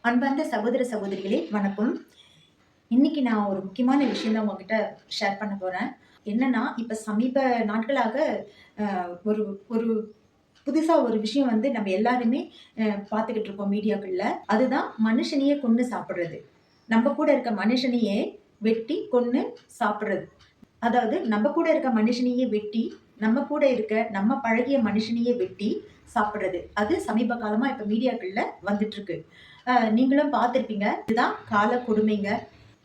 அன்பார்ந்த சகோதர சகோதரிகளே வணக்கம். இன்னைக்கு நான் ஒரு முக்கியமான விஷயம் தான் உங்ககிட்ட ஷேர் பண்ண போறேன். என்னன்னா, இப்ப சமீப நாட்களாக அ ஒரு ஒரு புதுசா ஒரு விஷயம் வந்து நம்ம எல்லாருமே பார்த்துக்கிட்டு இருக்கோம் மீடியாக்கள்ல. அதுதான் மனுஷனையே கொன்னு சாப்பிடுறது. நம்ம கூட இருக்க மனுஷனையே வெட்டி கொன்னு சாப்பிடுறது. அதாவது நம்ம கூட இருக்க மனுஷனையே வெட்டி, நம்ம கூட இருக்க நம்ம பழகிய மனுஷனையே வெட்டி சாப்பிடுறது. அது சமீப காலமா இப்ப மீடியாக்கள்ல வந்துட்டு இருக்கு. நீங்களும் பார்த்திருப்பீங்க. இதுதான் கால கொடுமைங்க.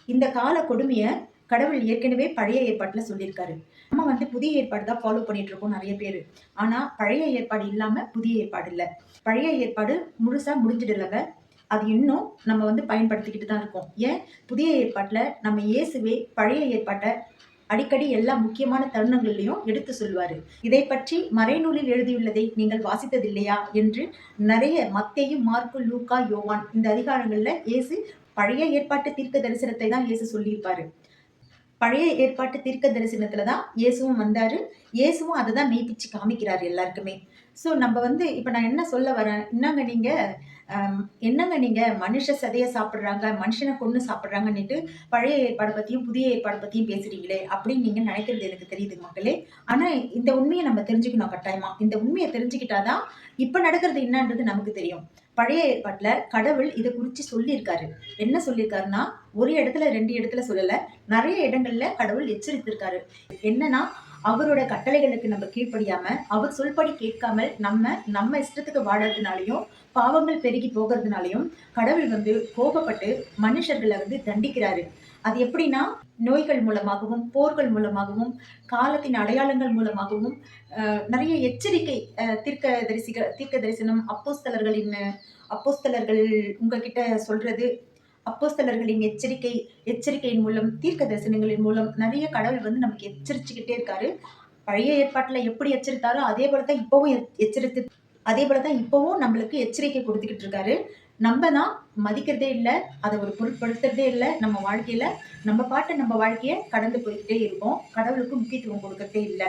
இந்த கால கொடுமைய கடவுள் ஏற்கனவே பழைய ஏற்பாட்டுல சொல்லியிருக்காரு. நம்ம வந்து புதிய ஏற்பாடு தான் ஃபாலோ பண்ணிட்டு இருக்கோம் நெறைய பேரு. ஆனா பழைய ஏற்பாடு இல்லாம புதிய ஏற்பாடு இல்ல. பழைய ஏற்பாடு முழுசா முடிஞ்சிடலங்க. அது இன்னும் நம்ம வந்து பயன்படுத்திக்கிட்டு தான் இருக்கோம். ஏன் புதிய ஏற்பாட்டுல நம்ம இயேசுவே பழைய ஏற்பாட்ட அடிக்கடி எல்லா முக்கியமான தருணங்கள்லயும் எடுத்து சொல்வாரு. இதை பற்றி மறைநூலில் எழுதியுள்ளதை நீங்கள் வாசித்ததில்லையா என்று நிறைய மத்தேயு, மார்க்கு, லூக்கா, யோவான் இந்த அதிகாரங்கள்ல இயேசு பழைய ஏற்பாட்டு தீர்க்க தரிசனத்தை தான் இயேசு சொல்லியிருப்பாரு. பழைய ஏற்பாட்டு தீர்க்க தரிசனத்துல தான் இயேசுவும் வந்தாரு. இயேசுவும் அதை தான் மெய்ப்பிச்சு காமிக்கிறாரு எல்லாருக்குமே. ஸோ நம்ம வந்து இப்ப நான் என்ன சொல்ல வரேன், என்னங்க நீங்க மனுஷ சதைய சாப்பிடுறாங்க, மனுஷனை கொன்னு சாப்பிடுறாங்கன்னுட்டு பழைய ஏற்பாடு பத்தியும் புதிய ஏற்பாடு பத்தியும் பேசுறீங்களே அப்படின்னு நீங்க நினைக்கிறது எனக்கு தெரியுது மக்களே. ஆனா இந்த உண்மையை நம்ம தெரிஞ்சுக்கணும் கட்டாயமா. இந்த உண்மையை தெரிஞ்சுக்கிட்டாதான் இப்ப நடக்கிறது என்னன்றது நமக்கு தெரியும். பழைய ஏற்பாட்டுல கடவுள் இதை குறிச்சு சொல்லியிருக்காரு. என்ன சொல்லியிருக்காருன்னா, ஒரு இடத்துல 2 இடத்துல சொல்லல, நிறைய இடங்கள்ல கடவுள் எச்சரித்திருக்காரு. என்னன்னா, அவரோட கட்டளைகளுக்கு நம்ம கீழ்ப்படியாம, அவர் சொல்படி கேட்காமல் நம்ம இஷ்டத்துக்கு வாழறதுனாலையும், பாவங்கள் பெருகி போகிறதுனாலையும் கடவுள் வந்து கோபப்பட்டு மனுஷர்களை வந்து தண்டிக்கிறாரு. அது எப்படின்னா, நோய்கள் மூலமாகவும், போர்கள் மூலமாகவும், காலத்தின் அடையாளங்கள் மூலமாகவும் நிறைய எச்சரிக்கை தீர்க்க தரிசனம் அப்போஸ்தலர்கள் உங்ககிட்ட சொல்றது, அப்போஸ்தலர்களின் எச்சரிக்கையின் மூலம், தீர்க்க தரிசனங்களின் மூலம் நிறைய கடவுள் வந்து நமக்கு எச்சரிச்சுக்கிட்டே இருக்காரு. பழைய ஏற்பாட்டுல எப்படி எச்சரித்தாரோ அதே போலதான் இப்பவும் நம்மளுக்கு எச்சரிக்கை கொடுத்துக்கிட்டு இருக்காரு. நம்ம தான் மதிக்கிறதே இல்லை, அதை ஒரு பொருட்படுத்துறதே இல்லை. நம்ம வாழ்க்கையில நம்ம வாழ்க்கைய கடந்து போய்கிட்டே இருக்கோம். கடவுளுக்கு முக்கியத்துவம் கொடுக்கறதே இல்லை.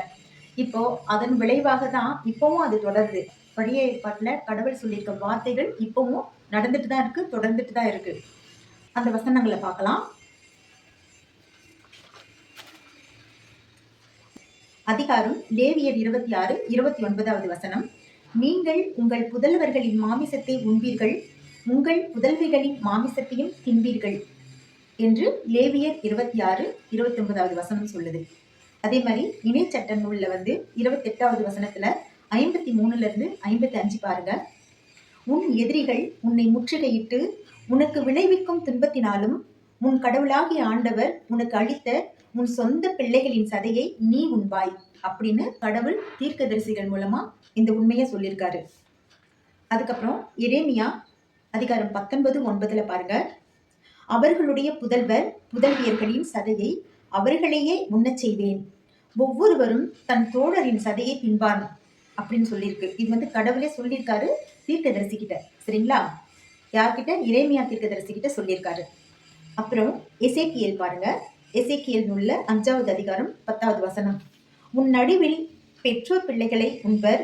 இப்போ அதன் விளைவாக தான் இப்பவும் அது தொடருது. பழைய ஏற்பாட்டுல கடவுள் சொல்லியிருக்க வார்த்தைகள் இப்பவும் நடந்துட்டு தான் இருக்கு, தொடர்ந்துட்டு தான் இருக்கு. அந்த வசனங்களை பார்க்கலாம். அதிகாரம் லேவியர் 26, 29வது வசனம். நீங்கள் உங்கள் புதல்வர்களின் மாமிசத்தை உண்பீர்கள், உங்கள் புதல்விகளின் மாமிசத்தையும் தின்பீர்கள் என்று லேவியர் 26, 29வது வசனம் சொல்லுது. அதே மாதிரி இணைச்சட்ட நூல்ல வந்து 28வது வசனத்துல 53 55 பாருங்க. உன் எதிரிகள் உன்னை முற்றுகையிட்டு உனக்கு விளைவிக்கும் துன்பத்தினாலும் உன் கடவுளாகிய ஆண்டவர் உனக்கு அளித்த உன் சொந்த பிள்ளைகளின் சதையை நீ உண்பாய் அப்படின்னு கடவுள் தீர்க்கதரிசிகள் மூலமா இந்த உண்மையை சொல்லியிருக்காரு. அதுக்கப்புறம் எரேமியா அதிகாரம் 19:9 பாருங்க. அவர்களுடைய புதல்வியர்களின் சதையை அவர்களையே உண்ணச் செய்வேன், ஒவ்வொருவரும் தன் தோழரின் சதையை தின்பான் அப்படின்னு சொல்லியிருக்கு. இது வந்து கடவுளே சொல்லியிருக்காரு தீர்க்கதரிசி கிட்ட. சரிங்களா? யார்கிட்ட? எரேமியா தீர்க்கதரிசி கிட்ட சொல்லியிருக்காரு. அப்புறம் எசேக்கியேல் பாருங்க. எசேக்கியேல் நூல்ல 5வது அதிகாரம் 10வது வசனம். உன் நடுவில் பெற்றோர் பிள்ளைகளை உண்பர்,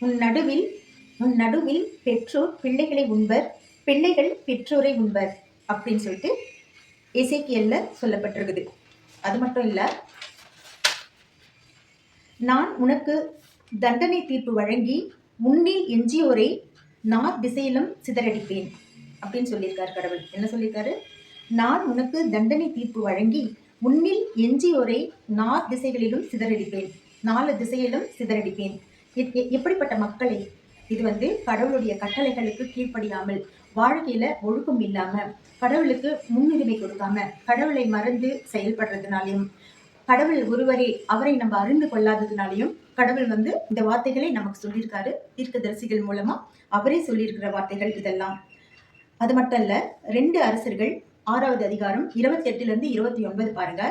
உன் நடுவில் பெற்றோர் பிள்ளைகளை உண்பர், பிள்ளைகள் பெற்றோரை உண்பர் அப்படின்னு சொல்லிட்டு எசேக்கியேல்ல சொல்லப்பட்டிருக்குது. அது மட்டும் இல்ல, நான் உனக்கு தண்டனை தீர்ப்பு வழங்கி உன்னில் எஞ்சியோரை நார் திசையிலும் சிதறடிப்பேன் அப்படின்னு சொல்லியிருக்காரு கடவுள். என்ன சொல்லியிருக்காரு? நான் உனக்கு தண்டனை தீர்ப்பு வழங்கி உன்னில் எஞ்சியோரை நார் திசைகளிலும் சிதறடிப்பேன், 4 திசையிலும் சிதறடிப்பேன். எப்படிப்பட்ட மக்களை? இது வந்து கடவுளுடைய கட்டளைகளுக்கு கீழ்ப்படியாமல், வாழ்க்கையில ஒழுக்கம் இல்லாம, கடவுளுக்கு முன்னுரிமை கொடுக்காம, கடவுளை மறந்து செயல்படுறதுனாலையும், கடவுள் ஒருவரே அவரை நம்ம அறிந்து கொள்ளாததுனாலையும் கடவுள் வந்து இந்த வார்த்தைகளை நமக்கு சொல்லியிருக்காரு தீர்க்கதரிசிகள் மூலமா. அவரே சொல்லியிருக்கிற வார்த்தைகள் இதெல்லாம். அது மட்டும் இல்ல, 2 அரசர்கள் 6வது அதிகாரம் 28 29 பாருங்க.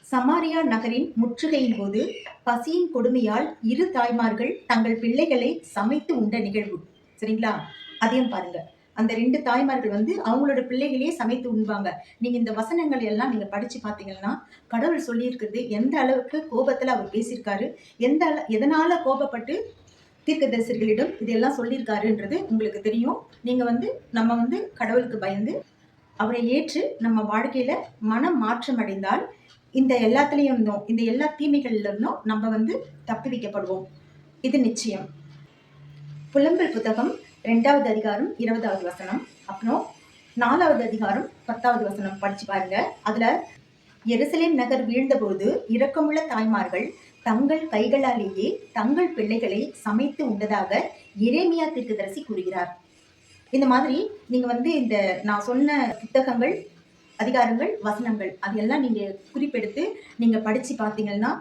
சமாரியா நகரின் முற்றுகையின் போது பசியின் கொடுமையால் 2 தாய்மார்கள் தங்கள் பிள்ளைகளை சமைத்து உண்ட நிகழ்வு. சரிங்களா? அதையும் பாருங்க. அந்த 2 தாய்மார்கள் வந்து அவங்களோட பிள்ளைகளையே சமைத்து உண்பாங்க. நீங்க இந்த வசனங்கள் எல்லாம் நீங்க படிச்சு பாத்தீங்கன்னா கடவுள் சொல்லி இருக்கிறது எந்த அளவுக்கு கோபத்துல அவர் பேசியிருக்காரு, எதனால கோபப்பட்டு தீர்க்கதரிசிகளிடம் இதெல்லாம் சொல்லியிருக்காருன்றது உங்களுக்கு தெரியும். நீங்க நம்ம கடவுளுக்கு பயந்து அவரை ஏற்று நம்ம வாழ்க்கையில மனம் மாற்றம் அடைந்தால் இந்த எல்லாத்துலயும் இருந்தோம், இந்த எல்லா தீமைகள்ல இருந்தும் நம்ம தப்புவிக்கப்படுவோம். இது நிச்சயம். புலம்பல் புத்தகம் 2வது அதிகாரம் 20வது வசனம், அப்புறம் 4வது அதிகாரம் 10வது வசனம் படிச்சு பாருங்க. அதுல எருசலேம் நகர் வீழ்ந்தபோது இரக்கமுள்ள தாய்மார்கள் தங்கள் கைகளாலேயே தங்கள் பிள்ளைகளை சமைத்து உண்டதாக எரேமியா தீர்க்கதரிசி கூறுகிறார். இந்த மாதிரி நீங்க இந்த நான் சொன்ன புத்தகங்கள், அதிகாரங்கள், வசனங்கள் அதையெல்லாம் நீங்க குறிப்பெடுத்து நீங்க படிச்சு பார்த்தீங்கன்னா,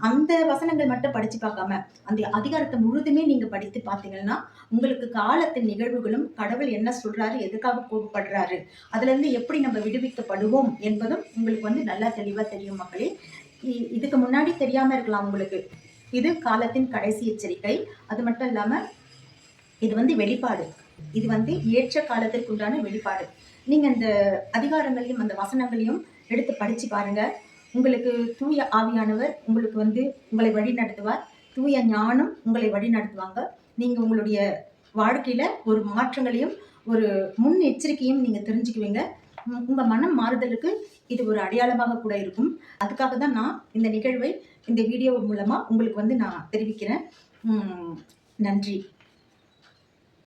அந்த வசனங்கள் மட்டும் படிச்சு பார்க்காம அந்த அதிகாரத்தை முழுதுமே நீங்க படித்து பார்த்தீங்கன்னா, உங்களுக்கு காலத்தின் நிகழ்வுகளும் கடவுள் என்ன சொல்றாரு, எதுக்காக கோபப்படுறாரு, அதுல இருந்து எப்படி நம்ம விடுவிக்கப்படுவோம் என்பதும் உங்களுக்கு நல்லா தெளிவா தெரியும் மக்களே. இதுக்கு முன்னாடி தெரியாம இருக்கலாம் உங்களுக்கு. இது காலத்தின் கடைசி எச்சரிக்கை. அது மட்டும் இல்லாம இது வெளிப்பாடு. இது ஏற்ற காலத்திற்கு உண்டான வெளிப்பாடு. நீங்க அந்த அதிகாரங்களையும் அந்த வசனங்களையும் எடுத்து படிச்சு பாருங்க. உங்களுக்கு தூய ஆவியானவர் உங்களுக்கு உங்களை வழி நடத்துவார். தூய ஞானம் உங்களை வழி நடத்துவாங்க. நீங்க உங்களுடைய வாழ்க்கையில ஒரு மாற்றங்களையும் ஒரு முன் எச்சரிக்கையும் நீங்க தெரிஞ்சுக்குவீங்க. உங்க மனம் மாறுதலுக்கு இது ஒரு அடையாளமாக கூட இருக்கும். அதுக்காக தான் நான் இந்த நிகழ்வை இந்த வீடியோ மூலமா உங்களுக்கு நான் தெரிவிக்கிறேன். நன்றி.